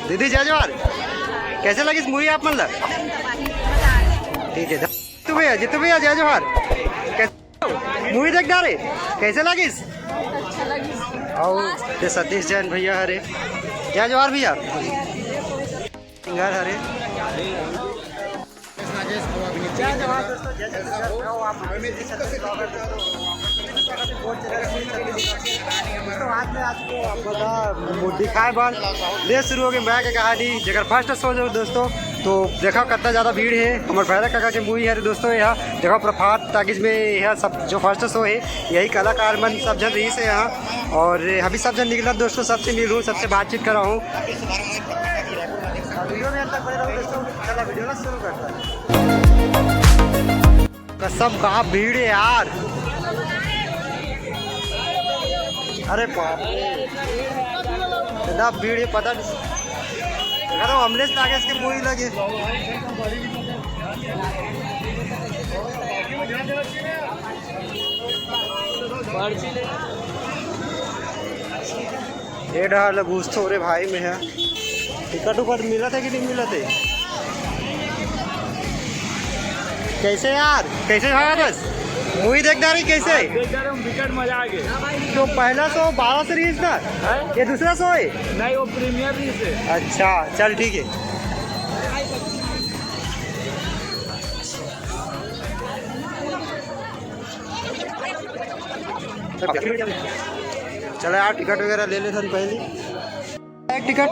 दीदी जय जवाहर, कैसे लगी इस मूवी आप मतलब? ठीक है जितू भैया जय जवाहर, कैसे मूवी देख डाले, कैसे लगी? और ये सतीश जैन भैया हरे जय जवाहर भैया सिंगर हरे तो आज में आपको आपको दिखाए बार ले शुरू हो गई मैं के कहानी जगह फर्स्ट शो जो दोस्तों तो देखा कितना ज़्यादा भीड़ है हमारे भैरव काका की मूवी है दोस्तों। यहाँ देखो प्रभात टाकिज में यह सब जो फर्स्ट शो है यही कलाकार मन सब जन रही से यहाँ और अभी सब जन निकला दोस्तों, सबसे मिल हूँ, सबसे बातचीत कर रहा हूँ। वीडियो में तक बने रहो दोस्तों, चला वीडियो ना शुरू करता है। कसम कहाँ भीड़ है यार, अरे बाप इतना भीड़ है पता नहीं। देखा तो अमलेश नागेश की मूवी लगी ये डाल घूस तो रे भाई में है। टिकट उकट मिला था कि नहीं मिला थे? कैसे यार कैसे है बस मूवी देख रही कैसे देख रहा हूँ, विकेट मजा आ गया। तो पहला शो 12 से रिलीज था, ये दूसरा शो है? नहीं वो प्रीमियर रिलीज है। अच्छा चल ठीक है। चलो यार टिकट वगैरह ले लेते पहले एक टिकट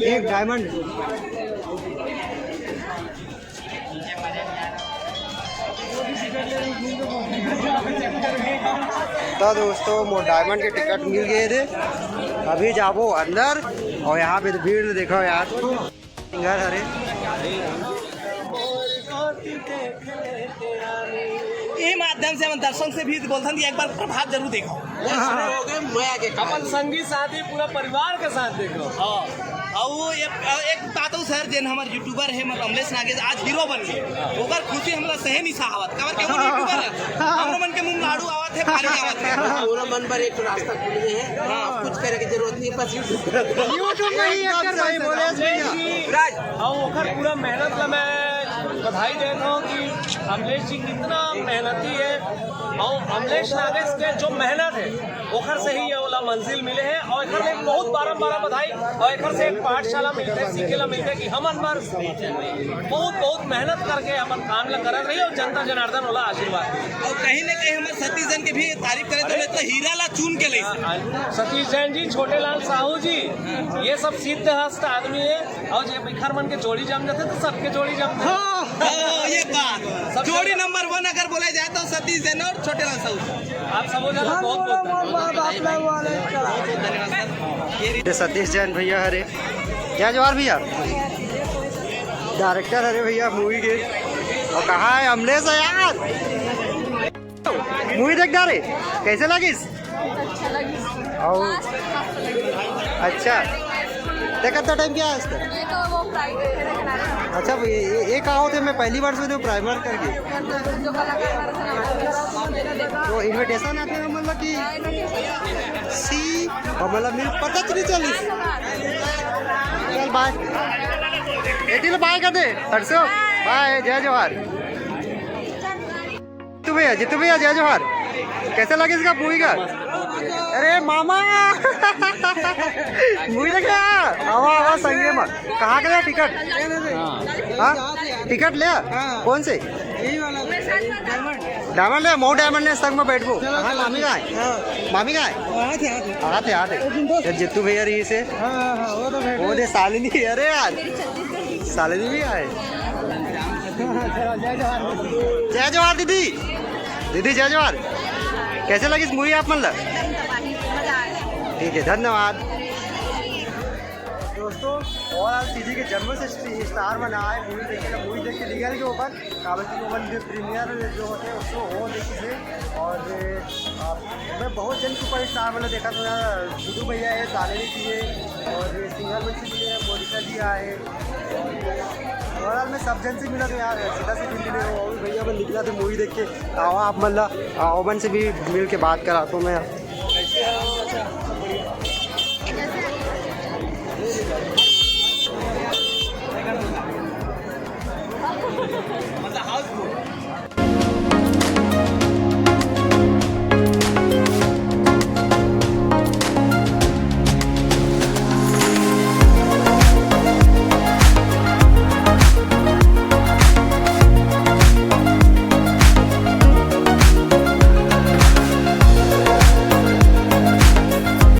एक डायमंड तो दोस्तों वो डायमंड के टिकट मिल गए थे। अभी जाबो अंदर और यहाँ पे भीड़ देखो यार सिंगर हरे ये माध्यम से हम दर्शक से भी बोलते हैं एक बार प्रभात जरूर देखो। अपन संगी साथी पूरा परिवार के साथ देखो। और वो एक बात हो सर जन हमारे यूट्यूबर है मतलब अमलेश नागेश आज हीरो बन गए ओकर खुशी हमरा सहे नहीं सहावत कवर के वो यूट्यूबर है हमरो मन के मुंह लाड़ू आवत है पानी आवत है पूरा मन पर एक रास्ता खुल गए है। अब कुछ करे की जरूरत नहीं बस यूट्यूब में ही एक्टर भाई बोले राज और ओकर पूरा मेहनत ला मैं बधाई देता हूँ कि अमलेश जी कितना मेहनती है और अमलेश नागेश के जो मेहनत है ओखर से ही ये वाला मंजिल मिले है और एखर में बहुत बारम्बार बधाई और एखर से एक पाठशाला मिलते है सीखेला मिलते है कि हम अनवर बहुत मेहनत करके हम काम ला करत रही और जनता जनार्दन वाला आशीर्वाद और कहीं न कहीं हमारे सतीश जैन की भी तारीफ करे तो हीरा ला चुन के ले सतीश जैन जी छोटे लाल साहू जी ये सब सिद्ध हस्त आदमी है और जब बिखर मन के जोड़ी जम जाते तो सबके जोड़ी जमते ये बात जोड़ी नंबर 1 अगर बोला जाए तो सतीश जैन और छोटे लाल साहू आप सब बहुत ये सतीश जैन भैया हरे जय जवाहर भैया डायरेक्टर हरे भैया मूवी के और कहाँ है अमलेश है यार मूवी देख डाले कैसे लगी? अच्छा देखा था टाइम क्या है अच्छा ये कहा होते मैं पहली बार सुने प्राइमर करके तो इन्विटेशन आते हैं मतलब कि सी और मतलब मेरे पता नहीं चली चल बाय एटी बाय कर दे हर्षो बाय जय जवाहर जितू भैया जय जवाहर कैसे लगे इसका मूवी का? अरे मामा मूवी देखे आवा संगे में कहाँ के लिए टिकट? हाँ टिकट ले कौन से डायमंड ले मऊ डायमंड ले संग में बैठो। हाँ मामी का है मामी का है आते जितू भैया रही से वो दे सालिनी अरे यार सालिनी भी आए। जय जवाहर दीदी दीदी जय जवाहर कैसे लगी इस मूवी आप मतलब? ठीक है धन्यवाद दोस्तों। और आज सीजी के जन्म से स्टार बना है मूवी देख के लीगल के ऊपर काबती ओवन प्रीमियर जो होते हैं उसको वो देखिए। और मैं बहुत जन सुपर स्टार मतलब देखा तो यार सिद्धू भैया है सालेरी जी है और सिंगर में भी है मोनिका जी आए ओवरऑल में सब जन से मिला तो यार सीधा से मिले और भैया मैं निकला तो मूवी देख के आवा आप मतलब ओवन से भी मिल के बात करा तो मैं मतलब हाउसफुल